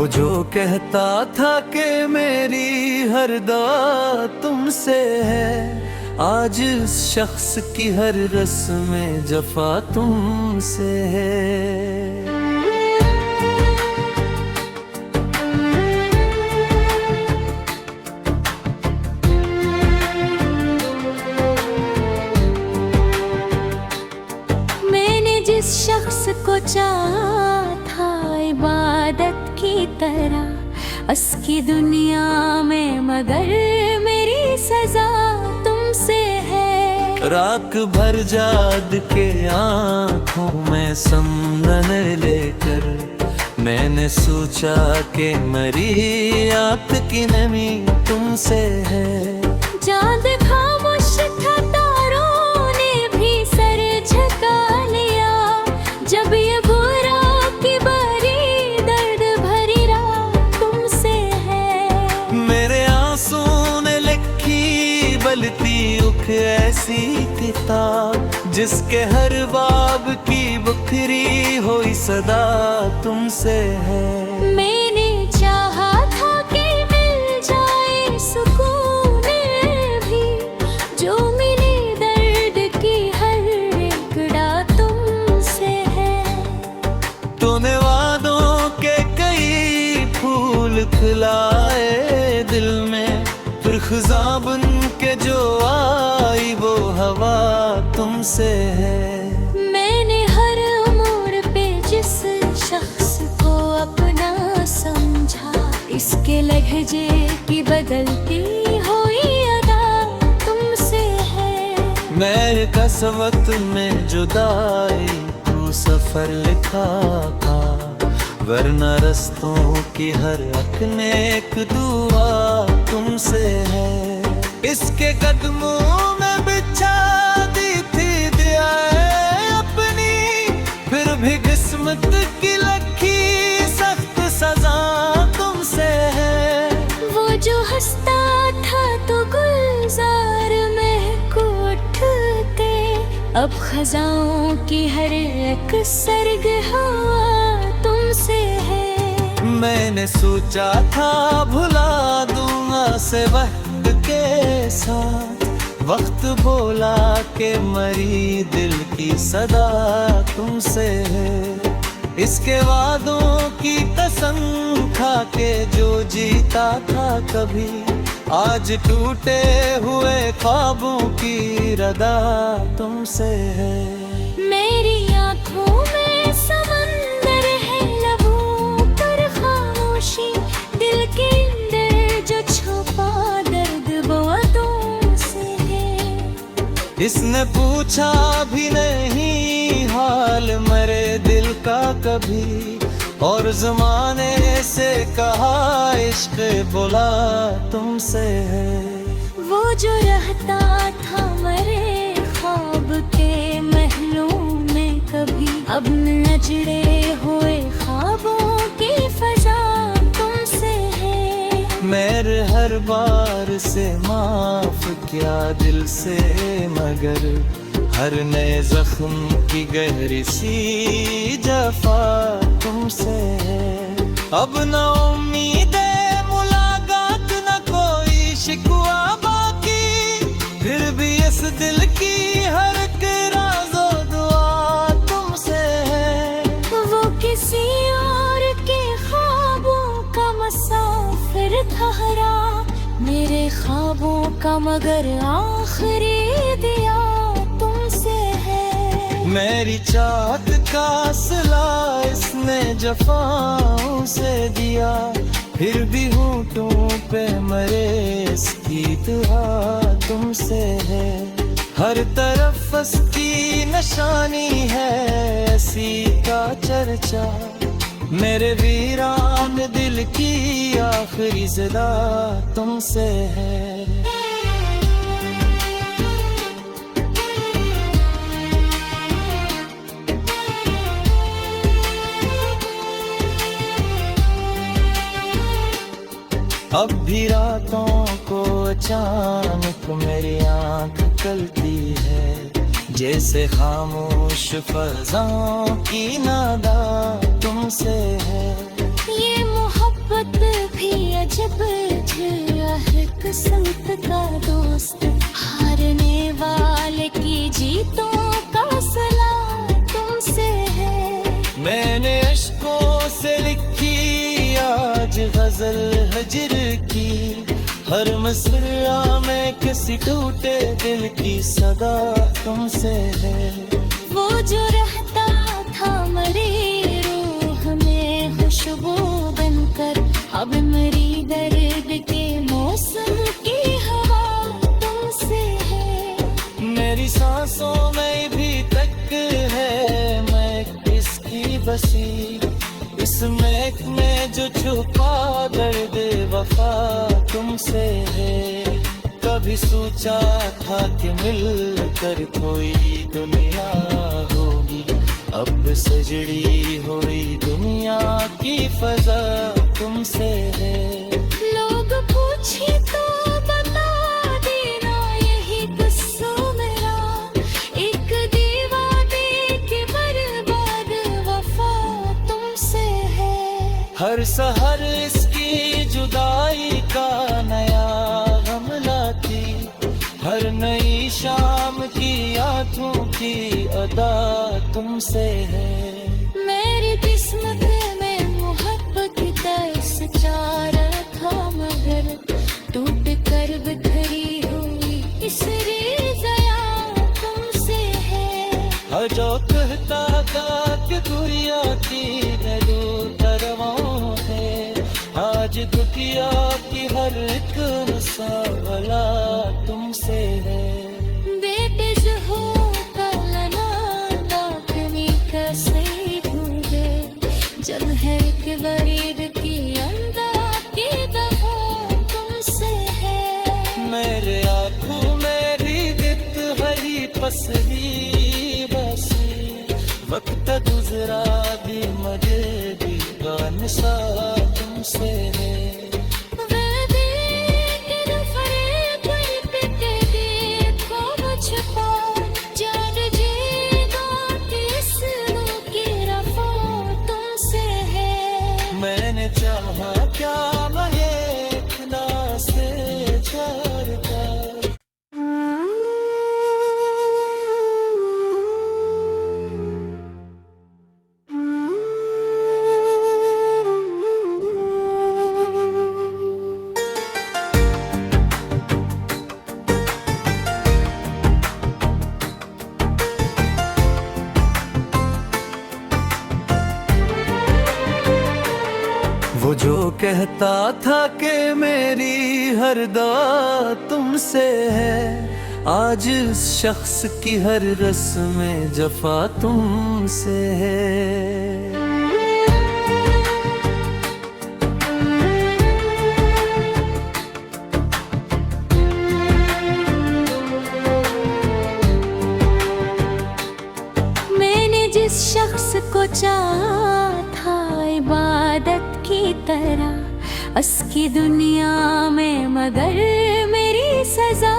वो जो कहता था कि मेरी हर दुआ तुमसे है, आज इस शख्स की हर रस्म जफा तुमसे है। मैंने जिस शख्स को चाहा था इबादत की तरह उसकी दुनिया में, मगर मेरी सजा तुमसे है। राख भर जाद के आँखों में समनन लेकर मैंने सोचा कि मरी आँख की नमी तुमसे है। चाँद खामोश था, तारों ने भी सर झुका लिया, जब ये बुरा की बारी दर्द भरी रात तुमसे है। मेरे आंसू ने लिखी बलती उख ऐसी किताब, जिसके हर बाब की बुखरी हुई सदा तुमसे है। मैंने चाहा था कि मिल जाए सुकून भी, जो मिले दर्द की हर एक डाल तुमसे है। तूने वादों के कई फूल खिलाए दिल में, फिर खिज़ां बन के जो आई वो हवा तुमसे है। मैंने हर मोड़ पे जिस शख्स को अपना समझा, इसके लहजे की बदलती हुई अदा तुमसे है। मेरे कसवत में जुदाई तू सफर लिखा था, वरना रस्तों की हर एक नेक दुआ तुमसे है। इसके कदमों में बिछा दी थी दुआएं अपनी, फिर भी किस्मत की लखी सख्त सजा तुमसे है। वो जो हंसता था तो गुलजार महक उठते, अब खजाओं की हर एक सर्ग हवा तुमसे है। मैंने सोचा था भुला दूंगा से वक्त के साथ, वक्त बोला के मरी दिल की सदा तुमसे है। इसके वादों की कसम खा के जो जीता था कभी, आज टूटे हुए ख्वाबों की रदा तुमसे है। मेरी आँखों में समंदर है, लबों पर खामोशी, दिल के अंदर जो छुपा दर्द वो तुमसे है। इसने पूछा भी नहीं हाल मरे दिल का कभी, और ज़माने से कहा इश्क बुला तुमसे है। वो जो रहता था मरे ख्वाब के महलों में कभी, अब नजरे हुए ख्वाबों की फजा तुमसे है। मेरे हर बार से माफ क्या दिल से, मगर हर नए जख्म की गहरी सी जफा तुमसे है। अब न उम्मीद मुलाकात न कोई शिकवा बाकी, फिर भी इस दिल की हर एक राज़ो दुआ तुमसे है। वो किसी और के ख्वाबों का मुसाफिर ठहरा, मेरे ख्वाबों का मगर आखिरी दिया तुमसे है। मेरी चाहत का सिला इसने जफाओं से दिया, फिर भी होठों पे मरे इसकी दुआ तुमसे है। हर तरफ उसकी निशानी है ऐसी का चर्चा, मेरे वीरान दिल की आखिरी ज़िदा तुमसे है। अब भी रातों को अचानक मेरी आँख कलती है, जैसे खामोश फज़ाओं की नादा तुमसे है। ये मोहब्बत मोहब्बत भी अजब है किस्मत का दोस्त, हारने वाले की जीतों का सला तुमसे है। मैंने अश्कों से लिखी आज गजल हजर की, हर मसरा में किसी टूटे दिल की सदा तुमसे है। वो जो रहता था मरी रूह में खुशबू बनकर, अब मरी दर्द के मौसम की हवा तुमसे है। मेरी सांसों में भी तक है मैं किसकी बसी, इस महक में जो छुपा दर्द वफा तुमसे है। कभी सोचा था कि मिलकर कोई दुनिया होगी, अब सजड़ी हुई दुनिया की फजा तुमसे है। लोग पूछे तो बता देना यही गुस्सा मेरा, एक दीवाने के बर्बाद वफा तुमसे है। हर सहर इसकी जुदाई का नया गम लाती, हर नई शाम की आंखों की अदा तुमसे है। मेरी किस्मत में मोहब्बत का सचारा था, मगर टूट कर बिखरी हुई इस रिज़ाया तुमसे है। जो कहता था कि दुनिया की तरवां है, आज दुनिया की हर एक सवाला तुमसे है। बेटे हो कलना दाखनी कैसे भूले, जब है कि गरीब की अंदा की दफा तुमसे है। मेरे आँखों मेरी दित हरी पसरी बसी, वक्त गुजरा दी मजे दी गानसा तुमसे है। मैंने चाहा क्या महकना से झर कर। वो जो कहता था कि मेरी हर दुआ तुमसे है, आज इस शख्स की हर रस्म जफा तुमसे है। मैंने जिस शख्स को चाहा था इबादत की तरह, उसकी दुनिया में मगर मेरी सजा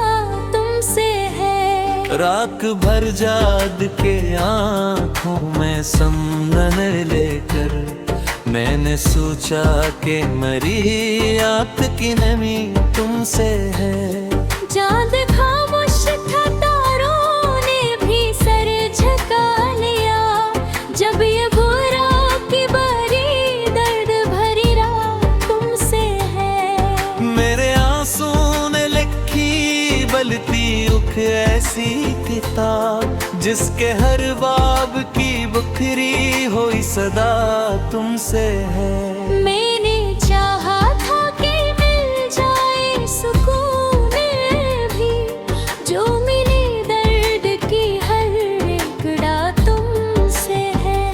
तुमसे है। राख भर जाद के आँखों में समंदर लेकर, मैंने सोचा कि मरी आँख की नमी तुमसे है। चाँद खामोश था, तारों ने भी सर झुका लिया, जब ये बुरा की बारी दर्द भरी रात तुमसे है। मेरे आंसू ने लिखी बलती उख ऐसी किताब, जिसके हर बाब की बुखरी हुई सदा तुमसे है। मैंने चाहा था कि मिल जाए सुकून भी, जो मिले दर्द की हर एक डाल तुमसे है।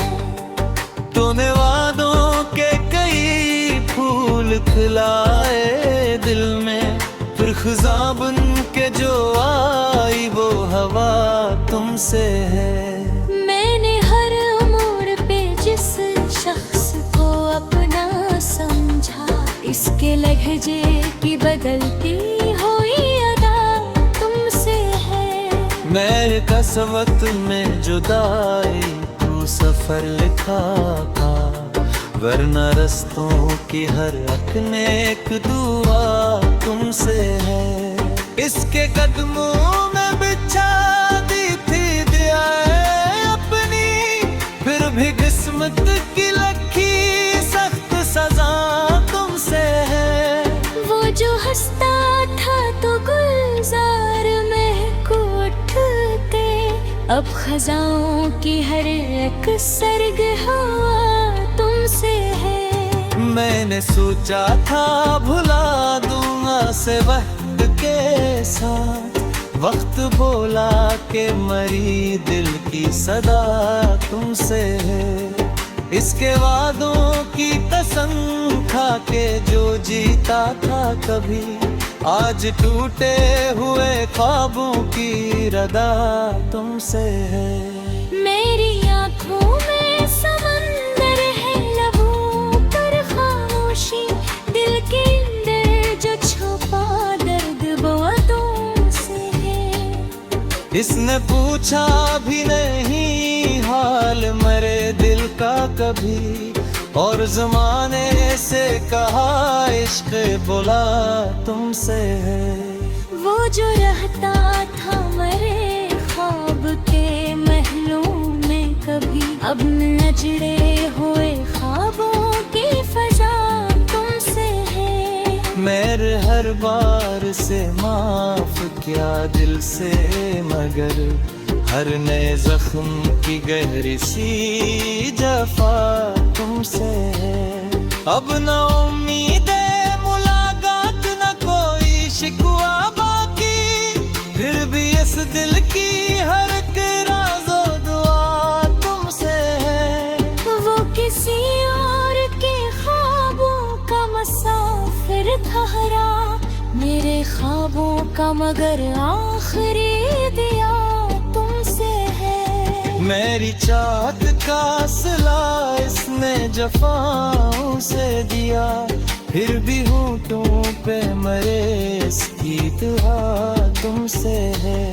तूने वादों के कई फूल खिलाए दिल में, फिर खिज़ां बन के जो आई वो हवा तुमसे है। मैंने हर मोड़ पे जिस शख्स को अपना समझा, इसके लहजे की बदलती हुई अदा तुमसे है। मेरे कसवत में जुदाई तू सफर लिखा था, वरना रस्तों की हर अनेक दुआ तुमसे है। इसके कदमों में बिछा दी थी दुआएं अपनी, फिर भी किस्मत की लखी सख्त सजा तुमसे है। वो जो हंसता था तो गुलजार महक उठते, अब खजाओं की हर एक सर्ग हवा तुमसे है। मैंने सोचा था भुला दूंगा से वक्त के साथ, वक्त बोला के मरी दिल की सदा तुमसे है। इसके वादों की कसम खा के जो जीता था कभी, आज टूटे हुए ख्वाबों की रदा तुमसे है। मेरी आँखों में समंदर है, लबों पर खामोशी, दिल के अंदर जो छुपा दर्द वो तुमसे है। इसने पूछा भी नहीं हाल मेरे दिल का कभी, और ज़माने से कहा इश्क बोला तुमसे है। वो जो रहता था मेरे ख्वाब के महलों में कभी, अब नजरे हुए ख्वाबों की फजा तुमसे है। मेरे हर बार से माफ क्या दिल से, मगर हर नए जख्म की गहरी सी जफा तुमसे है। अब न उम्मीद मुलाकात न कोई शिकवा बाकी, फिर भी इस दिल की हर एक राज़ो दुआ तुमसे है। वो किसी और के ख्वाबों का मुसाफिर ठहरा, मेरे ख्वाबों का मगर आखिरी दिया तुमसे है। मेरी चाहत का सिला इसने जफाओं से दिया, फिर भी होठों पे मरे इसकी दुआ तुमसे है।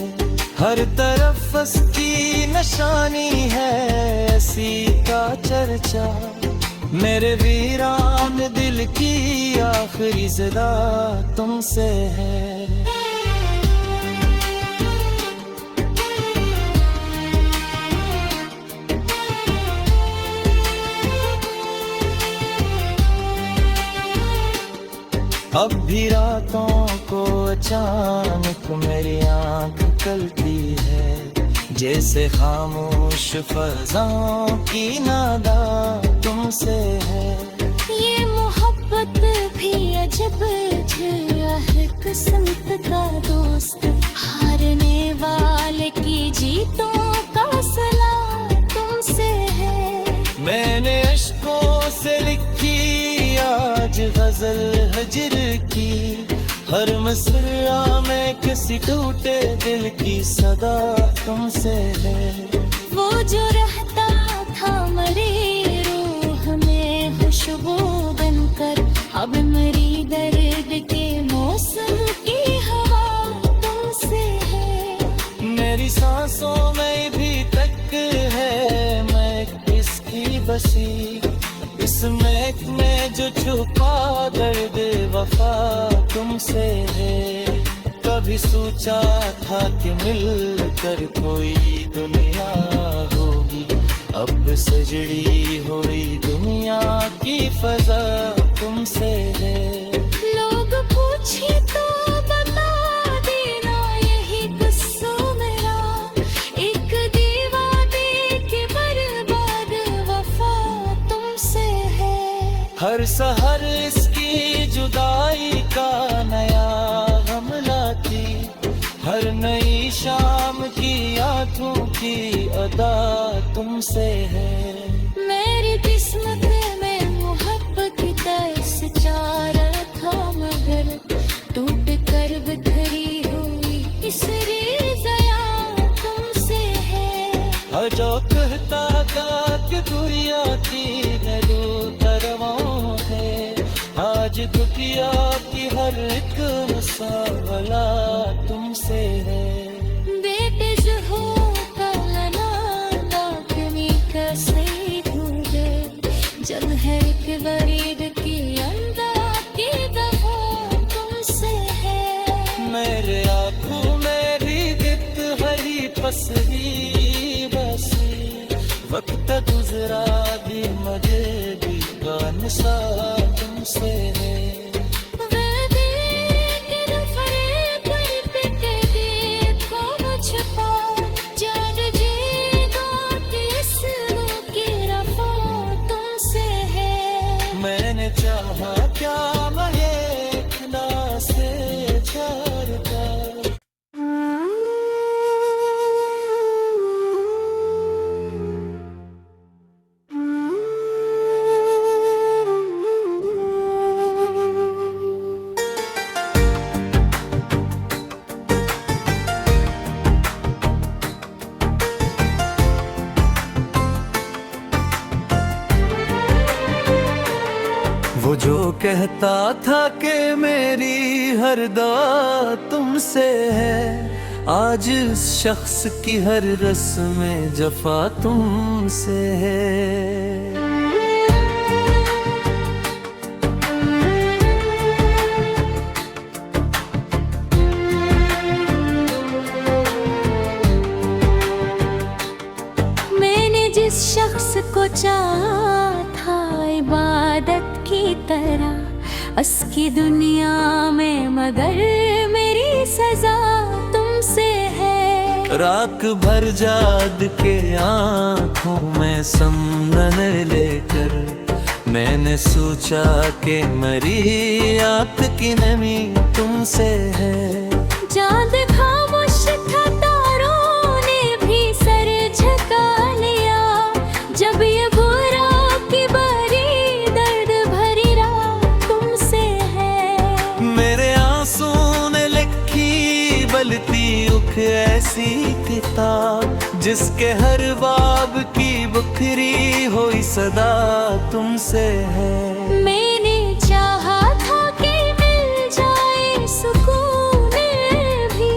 हर तरफ इसकी निशानी है ऐसी का चर्चा, मेरे वीरान दिल की आखिरी सदा तुमसे है। अब भी रातों को अचानक मेरी आँख खुलती है, जैसे खामोश फज़ाओं की नादा तुमसे है। ये मोहब्बत भी अजब है किस्मत का दोस्त, हारने वाले की जीतों का सलाह तुमसे है। मैंने अश्कों से लिखी आज गजल हजर की, हर मसरा में किसी टूटे दिल की सदा तुमसे है। वो जो रहता था मेरी रूह में खुशबू बनकर, अब मेरी दर्द के मौसम की हवा तुमसे है। मेरी सांसों में भी तक है मैं किसकी बसी, इस महक में जो छुपा दर्द वफा तुमसे है। कभी सोचा था कि मिलकर कोई दुनिया होगी, अब सजड़ी हुई दुनिया की फजा तुमसे है। लोग पूछे तो बता देना यही गुस्सा मेरा, एक दीवाने के बर्बाद वफा तुमसे है। हर सहर इसकी जुदाई का नया हमला थी, हर नई शाम की आंखों की अदा तुमसे है। मेरी किस्मत में मोहब्बत की तरस चारा था, मगर टूट कर बिखरी हुई इस रिज़या तुमसे है। हर जो कहता था कि दुनिया की तरवां है, आज दुनिया की हर एक मुसावला तुमसे है। बेटे जो का लना लाखनी का सही ढूंढे, जब है बसरी बसी वक्त गुजरा भी मजे भी कानसा तुमसे है मैंने चाहा क्या महकना से झरता वो जो कहता था कि मेरी हर दुआ तुमसे है आज इस शख्स की हर रस्म जफा तुमसे है मैंने जिस शख्स को चाहा था इबादत की तरह उसकी दुनिया में मगर मेरी सजा तुमसे है राख भर जाद के आँखों में समनन लेकर मैंने सोचा कि मरी आँख की नमी तुमसे है चाँद खामोश था तारों ने भी सर झुका लिया जब ये बुरा की बारी दर्द भरी रात तुमसे है मेरे आंसू ने लिखी बलती उख ऐसी किताब जिसके हर बाब की बुखरी हुई सदा तुमसे है मैंने चाहा था कि मिल जाए सुकून भी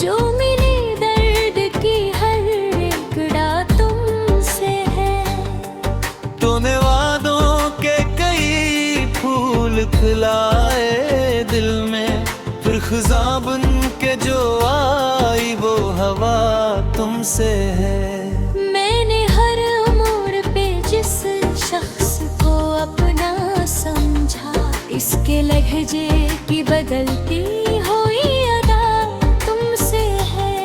जो मिले दर्द की हर एक डाक तुमसे है तूने वादों के कई फूल खिलाए दिल में फिर खिज़ां बन के जो आई वो हवा तुमसे है मैंने हर मोड़ पे जिस शख्स को अपना समझा इसके लहजे की बदलती हुई अदा तुमसे है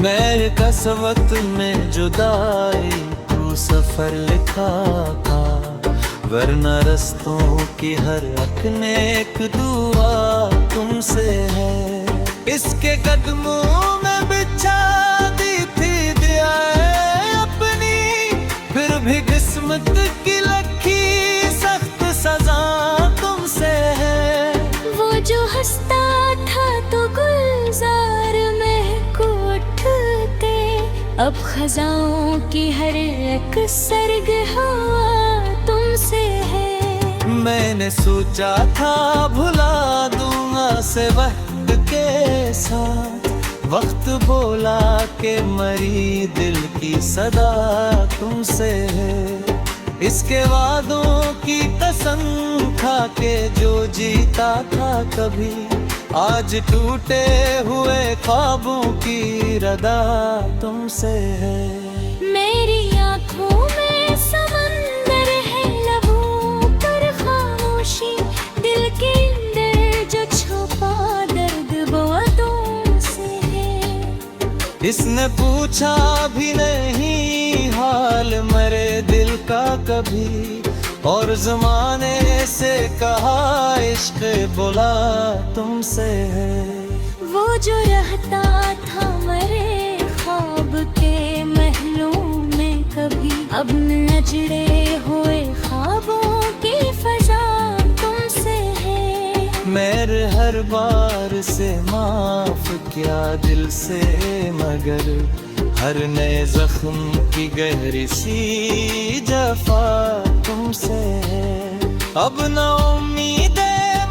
मेरे कसवत में जुदाई तू सफर लिखा था वरना रस्तों की हर एक नेक दुआ तुमसे है इसके कदमों में बिछा दी थी दुआएं अपनी फिर भी किस्मत की लखी सख्त सजा तुमसे है वो जो हंसता था तो गुलजार महक उठते अब खजाओं की हर एक सर्ग हवा तुमसे है मैंने सोचा था भुला दूंगा से वक्त के साथ वक्त बोला के मरी दिल की सदा तुमसे है इसके वादों की कसम खा के जो जीता था कभी आज टूटे हुए ख्वाबों की रदा तुमसे है मेरी आँखों में समंदर है लबों पर खामोशी दिल के अंदर जो छुपा दर्द वो तुमसे है इसने पूछा भी नहीं हाल मरे दिल का कभी और जमाने से कहा इश्क बोला तुमसे है वो जो रहता था मरे ख्वाब के महलों में कभी अब नजरे हुए ख्वाबों की फजा तुमसे है मेरे हर बार से माफ क्या दिल से मगर हर नए जख्म की गहरी सी जफा तुमसे है अब न उम्मीद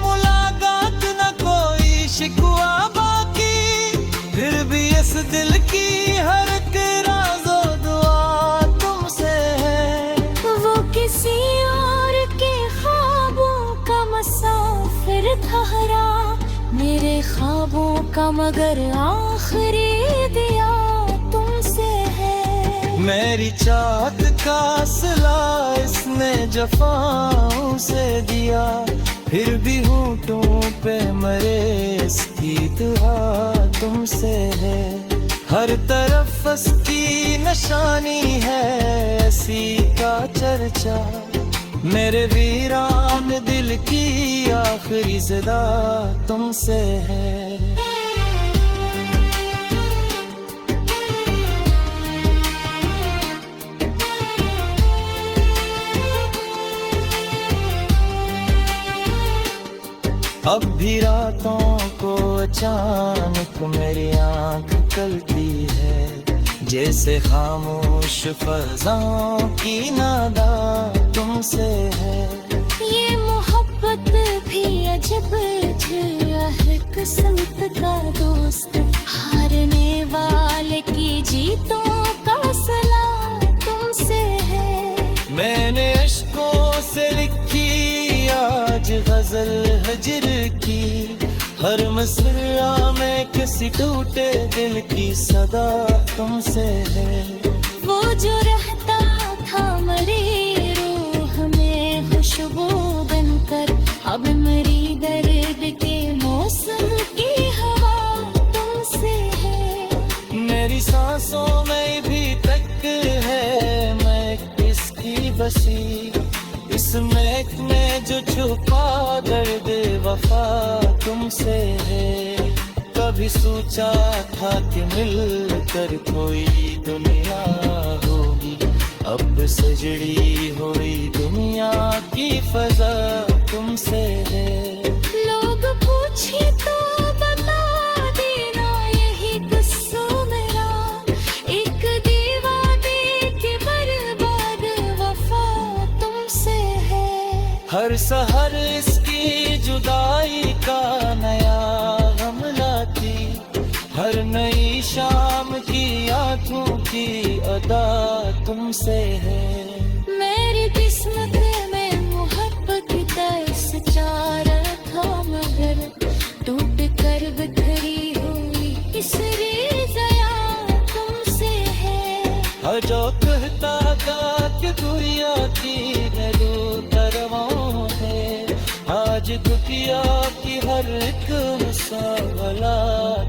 मुलाकात न कोई शिकवा बाकी फिर भी इस दिल की हर एक राज़ो दुआ तुमसे है वो किसी और के ख्वाबों का मुसाफिर ठहरा मेरे ख्वाबों का मगर आखिरी दिया तुम मेरी चाहत का सिला इसने जफाओं से दिया, फिर भी होठों पे मरे इसकी दुआ तुमसे है। हर तरफ उसकी निशानी है ऐसी का चर्चा, मेरे वीरान दिल की आखिरी सदा तुमसे है। अब भी रातों को अचानक मेरी आंख खुलती है, जैसे खामोश फज़ाओं की नादा तुमसे है। ये मोहब्बत भी अजब है किस्मत का दोस्त, हारने वाले की जीतों का सला तुमसे है। मैंने अश्कों से लिखी आज गजल हजर की, हर मसरा में किसी टूटे दिल की सदा तुमसे है। वो जो रहता था मेरी रूह में खुशबू बनकर, अब मेरी दर्द के मौसम की हवा तुमसे है। मेरी सांसों में भी तक है मैं किसकी बसी, इस महक में जो छुपा दर्द वफा तुमसे है। कभी सोचा था कि मिलकर कोई दुनिया होगी, अब सजड़ी हुई दुनिया की फजा तुमसे है। लोग पूछे तो बता देना यही गुस्सा मेरा, एक दीवाने के बर्बाद वफा तुमसे है। हर सहर इसकी जुदाई का नया हमला थी, हर नई शाम की आंखों की अदा तुमसे है। मेरी किस्मत में मोहब्बत का इस चारा था, मगर टूट कर बिखरी हुई इस रिज़ाया तुमसे है। जो कहता था कि दुनिया की नदू तरवां है, आज दुनिया की हर एक मुसावला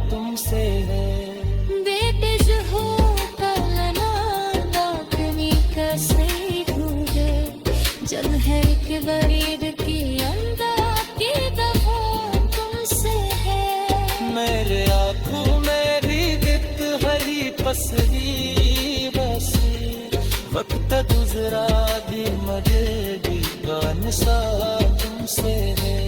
तुमसे है। बेटे जो हो कलना दाकनी का सही ढूंढे, जल है एक बरीद की अंदर की दफा तुमसे है। मेरे आँखों मेरी दित हरी पसरी बसी, वक्त गुजरा दी मरेगी गान सा तुमसे है।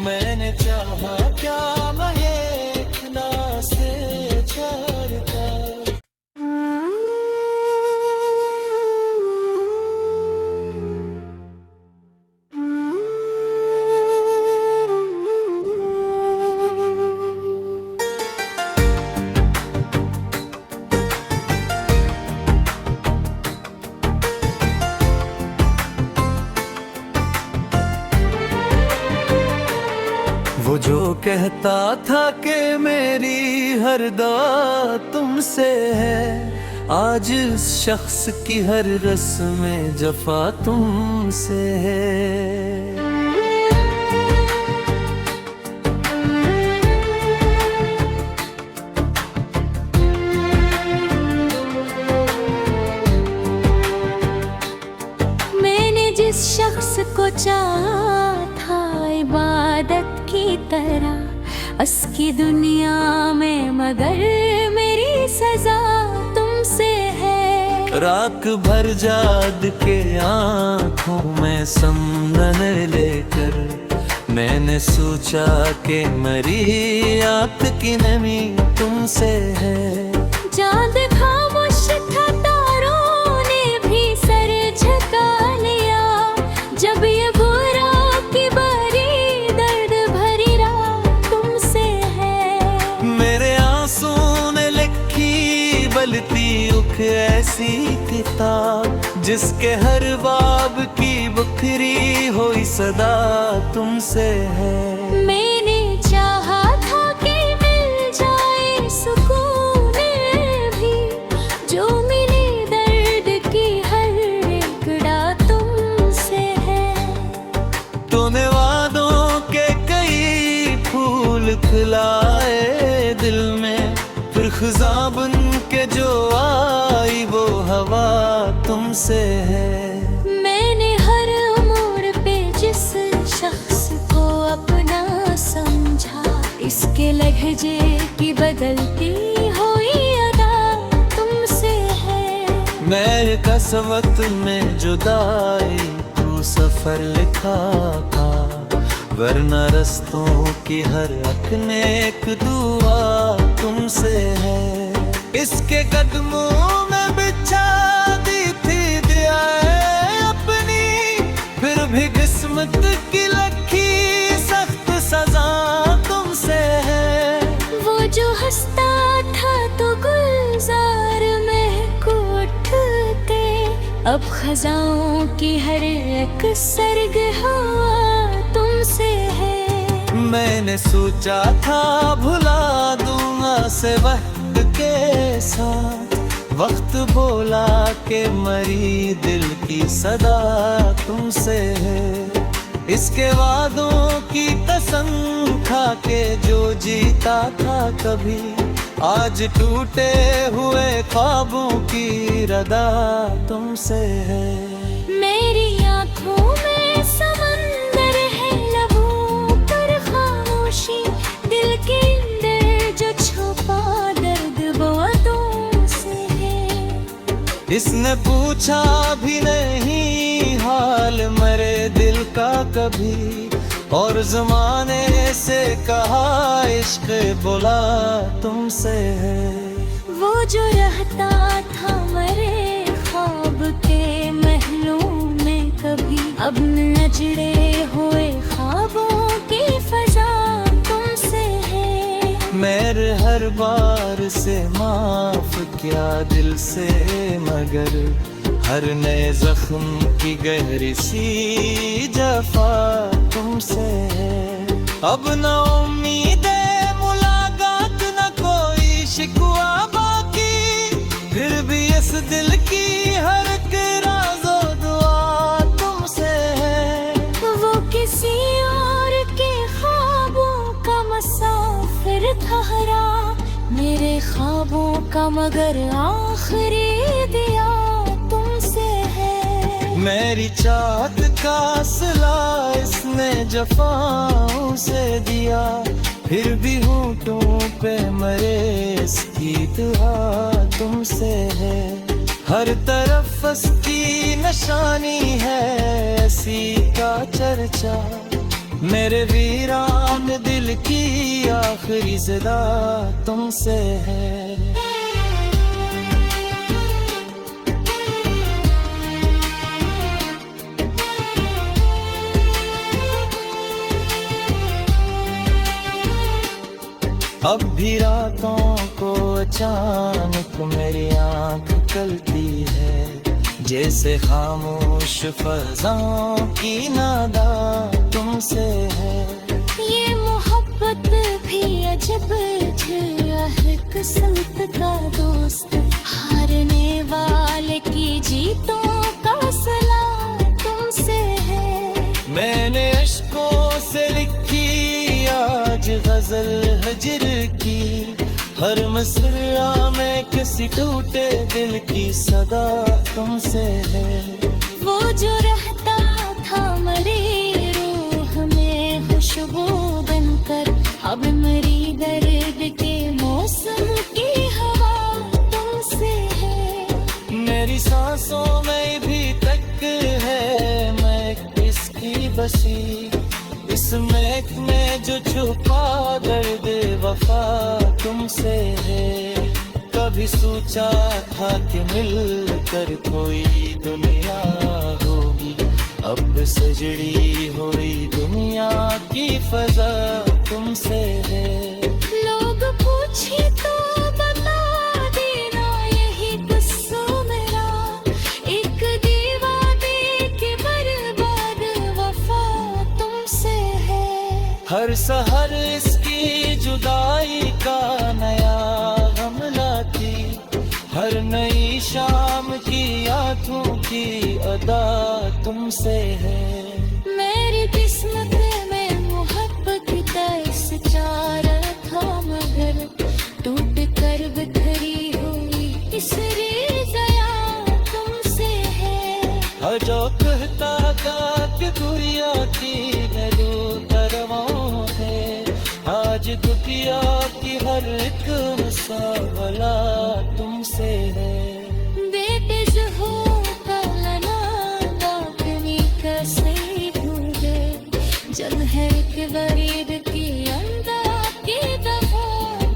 मैंने चाहा क्या महकना से छाड़ता। वो जो कहता था कि मेरी हर दुआ तुमसे है, आज उस शख्स की हर रस्म जफा तुमसे है। मैंने जिस शख्स को चाहा था इबादत की तरह, उसकी दुनिया में मगर मेरी सजा तुमसे है। राख भर जाद के आँखों में समंदर लेकर, मैंने सोचा कि मरी आँख की नमी तुमसे है। चांद खामोश था, तारों ने भी सर झुका लिया, जब ये बुरा की बड़ी दर्द भरी रात तुमसे है। मेरे आंसू ने लिखी बलती उख ऐसी किताब जिसके हर बाब की बखरी हुई सदा तुमसे है। मैंने चाहा था कि मिल जाए सुकून भी, जो मिले दर्द की हर एक डाल तुमसे है। तूने वादों के कई फूल खिलाए दिल में, फिर खिज़ां बन के जो आई वो हवा तुमसे है। मैंने हर मोड़ पे जिस शख्स को अपना समझा, इसके लहजे की बदलती हुई अदा तुमसे है। मेरे कसवत में जुदाई तू सफर लिखा था, वरना रस्तों की हर अनेक दुआ तुमसे है। इसके कदमों में बिछा दी थी दुआएं अपनी, फिर भी किस्मत की लखी सख्त सजा तुमसे है। वो जो हंसता था तो गुलजार महक उठते, अब खजाओं की हर एक सर्ग हवा तुमसे है। मैंने सोचा था भुला दूंगा से वक्त के साथ, वक्त बोला के मरी दिल की सदा तुमसे है। इसके वादों की कसम खा के जो जीता था कभी, आज टूटे हुए ख्वाबों की रदा तुमसे है। मेरी आँखों में समंदर है, लबों पर खामोशी, दिल के अंदर जो छुपा दर्द वो तुमसे है। इसने पूछा भी नहीं हाल मेरे दिल का कभी, और ज़माने से कहा इश्क बोला तुमसे है। वो जो रहता था मेरे ख्वाब के महलों में कभी, अब नजरे हुए ख्वाबों की फजा तुमसे है। मेरे हर बार से माफ क्या दिल से, मगर हर नए जख्म की गहरी सी जफा तुमसे है। अब न उम्मीद मुलाकात न कोई शिकवा बाकी, फिर भी इस दिल की हर एक राज़ो दुआ तुमसे है। वो किसी और के ख्वाबों का मुसाफिर ठहरा, मेरे ख्वाबों का मगर आखिरी दिया तुमसे है। मेरी चाहत का सिला इसने जफाओं से दिया, फिर भी होठों पे मरे इसकी दुआ तुमसे है। हर तरफ उसकी निशानी है ऐसी का चर्चा, मेरे वीरान दिल की आखिरी सदा तुमसे है। अब भी रातों को अचानक मेरी आँख कलती है, जैसे खामोश फज़ाओं की नादा तुमसे है। ये मोहब्बत भी अजब है किस्मत का दोस्त, हारने वाले की जीतों का सलाम तुमसे है। मैंने अश्कों से लिखी आज गजल हजर की, हर मसरा में किसी टूटे दिल की सदा तुमसे है। वो जो रहता था मेरी रूह में खुशबू बनकर, अब मेरी दर्द के मौसम की हवा तुमसे है। मेरी सांसों में भी तक है मैं किसकी बसी, इस महक में जो छुपा दर्द वफा तुमसे है। कभी सोचा था कि मिलकर कोई दुनिया होगी, अब सजड़ी हुई दुनिया की फजा तुमसे है। लोग पूछे तो बता देना यही किस्सा हर सहर इसकी जुदाई का नया गम लाती, हर नई शाम की आंखों की अदा तुमसे है। मेरी किस्मत में मोहब्बत का इस चारा था, मगर टूट कर बिखरी हुई इस रिज़ाया तुमसे है। जो कहता था कि दुनिया की नदू तरवां है, आज दुनिया की हर एक मुसावला तुमसे है। जब है कि गरीब की अंदर की दफा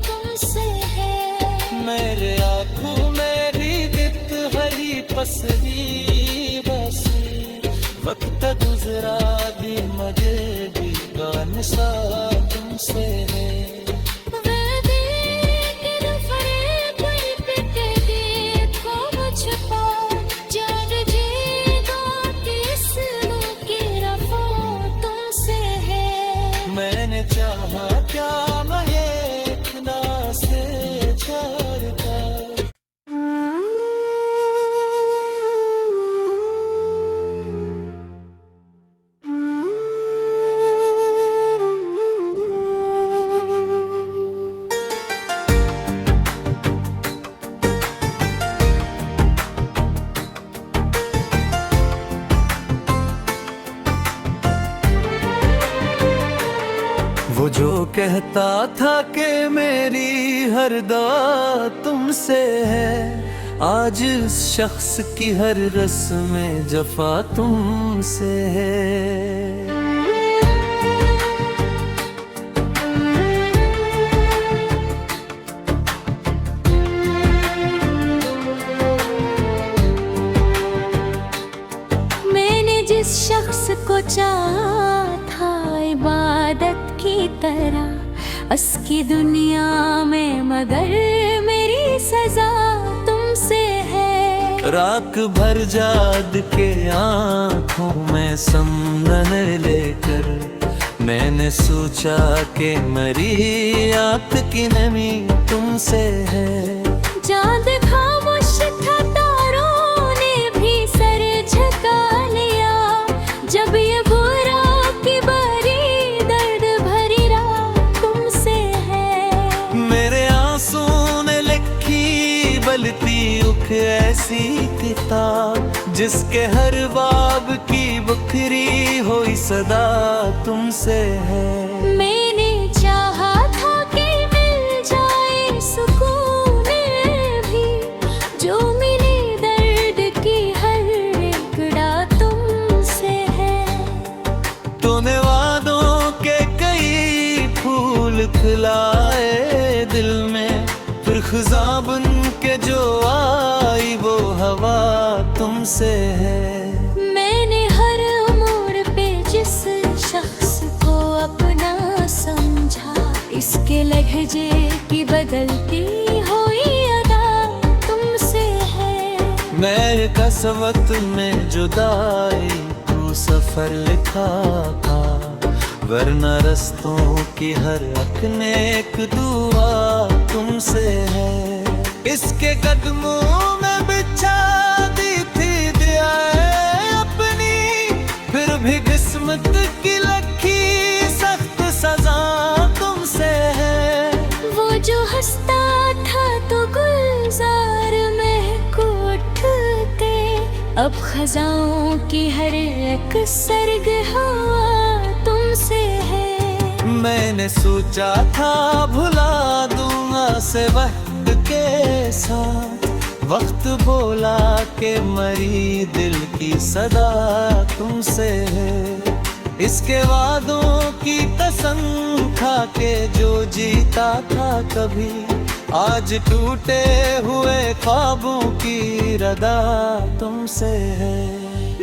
तुमसे है। मेरे आँखों मेरी दित हरी पसरी बसी, वक्त गुजरा दी मजे भी गान सा तुमसे है। मैंने चाहा क्या महकना से छोड़कर। वो जो कहता था कि मेरी हर दुआ तुमसे है, आज उस शख्स की हर रस्म जफा तुमसे है। मैंने जिस शख्स को चाहा था इबादत की तरह उसकी दुनिया में, मगर मेरी सजा तुमसे है। राख भर जाद के आँखों में समंदर लेकर मैंने सोचा कि मरी आँख की नमी तुमसे है। चाँद खामोश था, तारों ने भी सर झुका लिया, जब ये बुरा की बारी दर्द भरी रात तुमसे है। मेरे आंसू ने लिखी बलती उख ऐसी किताब, जिसके हर बाब की बुखरी हुई सदा तुमसे है। मैंने चाहा था कि मिल जाए सुकून भी, जो मिले दर्द की हर एक रात तुमसे है। तूने वादों के कई फूल खिलाए दिल में, फिर खिज़ां बन के जो आई वो हवा तुमसे है। मैंने हर मोड़ पे जिस शख्स को अपना समझा, इसके लहजे की बदलती हुई अदा तुमसे है। मैं कसवत में जुदाई तू सफर लिखा था, वरना रस्तों की हर अनेक दुआ तुमसे है। इसके कदमों में बिछा दी थी दुआएं अपनी, फिर भी किस्मत की लखी सख्त सजा तुमसे है। वो जो हंसता था तो गुलजार महक उठते, अब खजाओं की हर एक सर्ग हवा तुमसे है। मैंने सोचा था भुला दूंगा से वक्त के साथ, वक्त बोला के मरी दिल की सदा तुमसे है। इसके वादों की कसम खा के जो जीता था कभी, आज टूटे हुए ख्वाबों की रदा तुमसे है।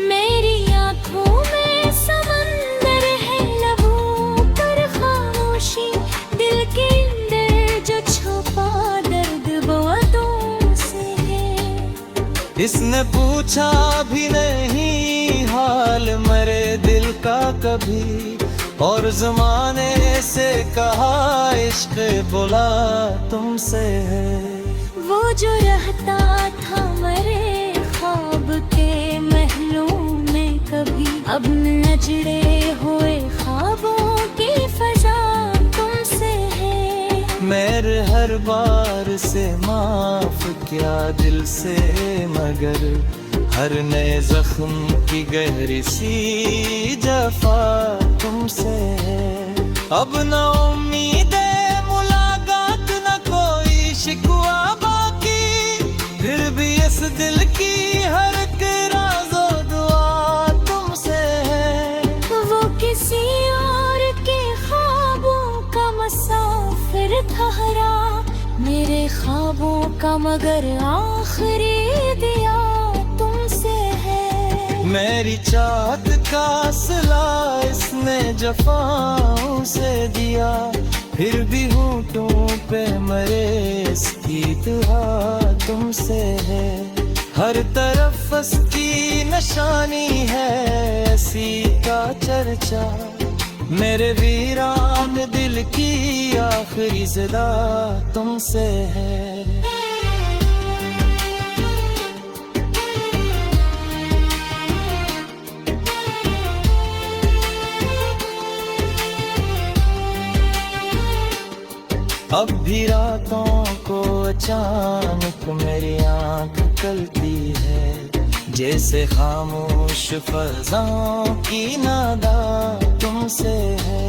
मेरी आँखों में समंदर है, लबों पर खामोशी, दिल के अंदर जो छुपा दर्द वो तुमसे है। इसने पूछा भी नहीं हाल मरे दिल का कभी, और ज़माने से कहा इश्क बुला तुमसे है। वो जो रहता था मेरे ख्वाब के महलों में कभी, अब नजरे हुए ख्वाबों की फजा तुमसे है। मेरे हर बार से माफ क्या दिल से, मगर हर नए जख्म की गहरी सी जफा तुमसे है। अब न उम्मीद मुलाकात न कोई शिकवा बाकी, फिर भी इस दिल की हर एक राज़ो दुआ तुमसे है। वो किसी और के ख्वाबों का मुसाफिर ठहरा, मेरे ख्वाबों का मगर आखिरी दिया तुमसे है। मेरी चाहत का सिला इसने जफाओं से दिया, फिर भी होंठों पे मरे इसकी दुआ तुमसे है। हर तरफ उसकी निशानी है ऐसी का चर्चा, मेरे वीरान दिल की आखिरी ज़िदा तुमसे है। अब भी रातों को अचानक मेरी आँख खुलती है, जैसे खामोश फज़ाओं की नादा तुमसे है।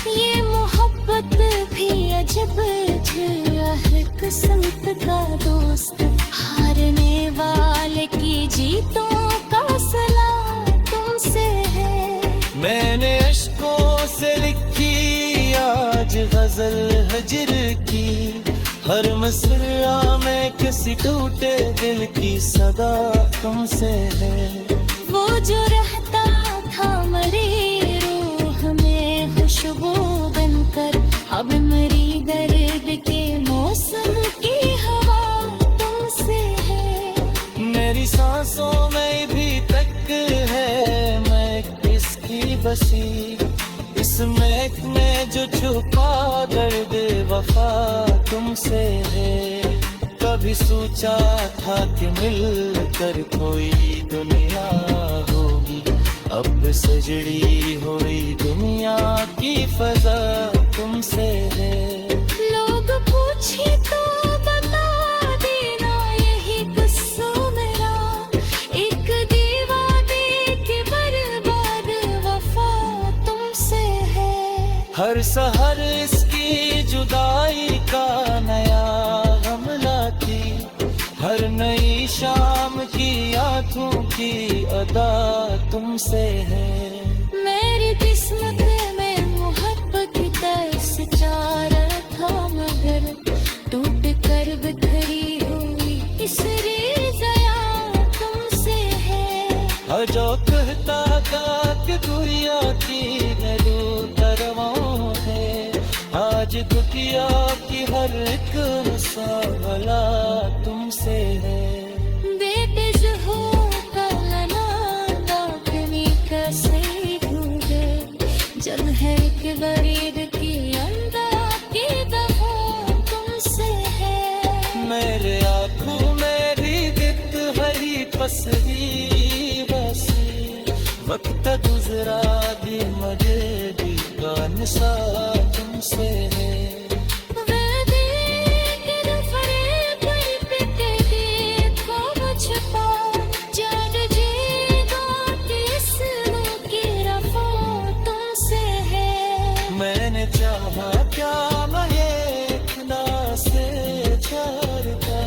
ये मोहब्बत भी अजब है किस्मत का दोस्त, हारने वाले की जीतों का सलाह तुमसे है। मैंने अश्कों से लिखी आज गजल हजर की, हर मिसरा में किसी टूटे दिल की सदा तुमसे है। वो जो रहता था मेरी रूह में खुशबू बनकर, अब मेरी दर्द के मौसम की हवा तुमसे है। मेरी सांसों में भी तक है मैं किसकी बसी, इस महक में जो छुपा दर्द वफा तुमसे है। कभी सोचा था कि मिलकर कोई दुनिया होगी, अब सजड़ी हुई दुनिया की फजा तुमसे है। लोग पूछे तो बता देना यही गुस्सा मेरा, एक दीवाने के बर्बाद वफा तुमसे है। हर सहर इसकी जुदाई का नया हमला थी, हर नई शाम की आंखों की अदा तुमसे है। मेरी किस्मत में मोहब्बत दर्स चारा था, मगर टूट कर बिखरी हुई इस रिज़ाया तुमसे है। जो कहता था कि दुनिया की नलू तरवां है, आज दुनिया की हर एक मुसावला तुमसे है। बेटे हो कलना दाखनी कैसे ढूंढे, जब है एक गरीब की अंदा की दफा तुमसे है। मेरे आँखों मेरी दित हरी पसरी बसी, वक्त गुजरा दी मजे दी का निशा तुमसे है। मैंने चाहा क्या महकना से चार का।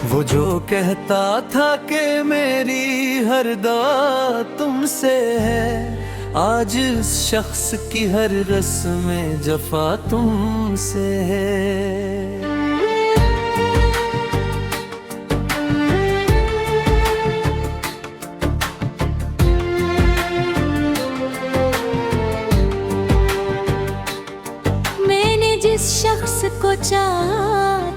वो जो कहता था कि मेरी हर दुआ तुमसे है, आज इस शख्स की हर रस्म जफा तुमसे है। सोचा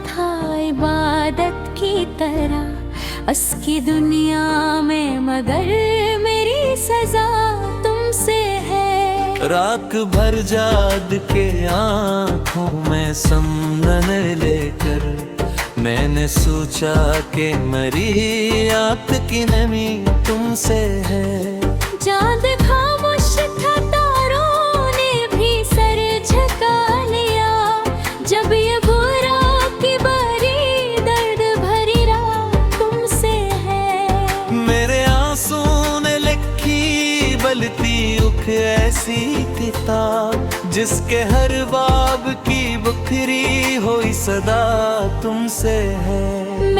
था इबादत की तरह उसकी दुनिया में, मगर मेरी सजा तुमसे है। राख भर जाद के आँखों में समनन लेकर मैंने सोचा कि मरी आँख की नमी तुमसे है। चाँद खामोश था, तारों ने भी सर झुका लिया, जब ये बुरा की बारी दर्द भरी रात तुमसे है। मेरे आंसू ने लिखी बलती उख ऐसी किताब, जिसके हर बाब की बुखरी हुई सदा तुमसे है।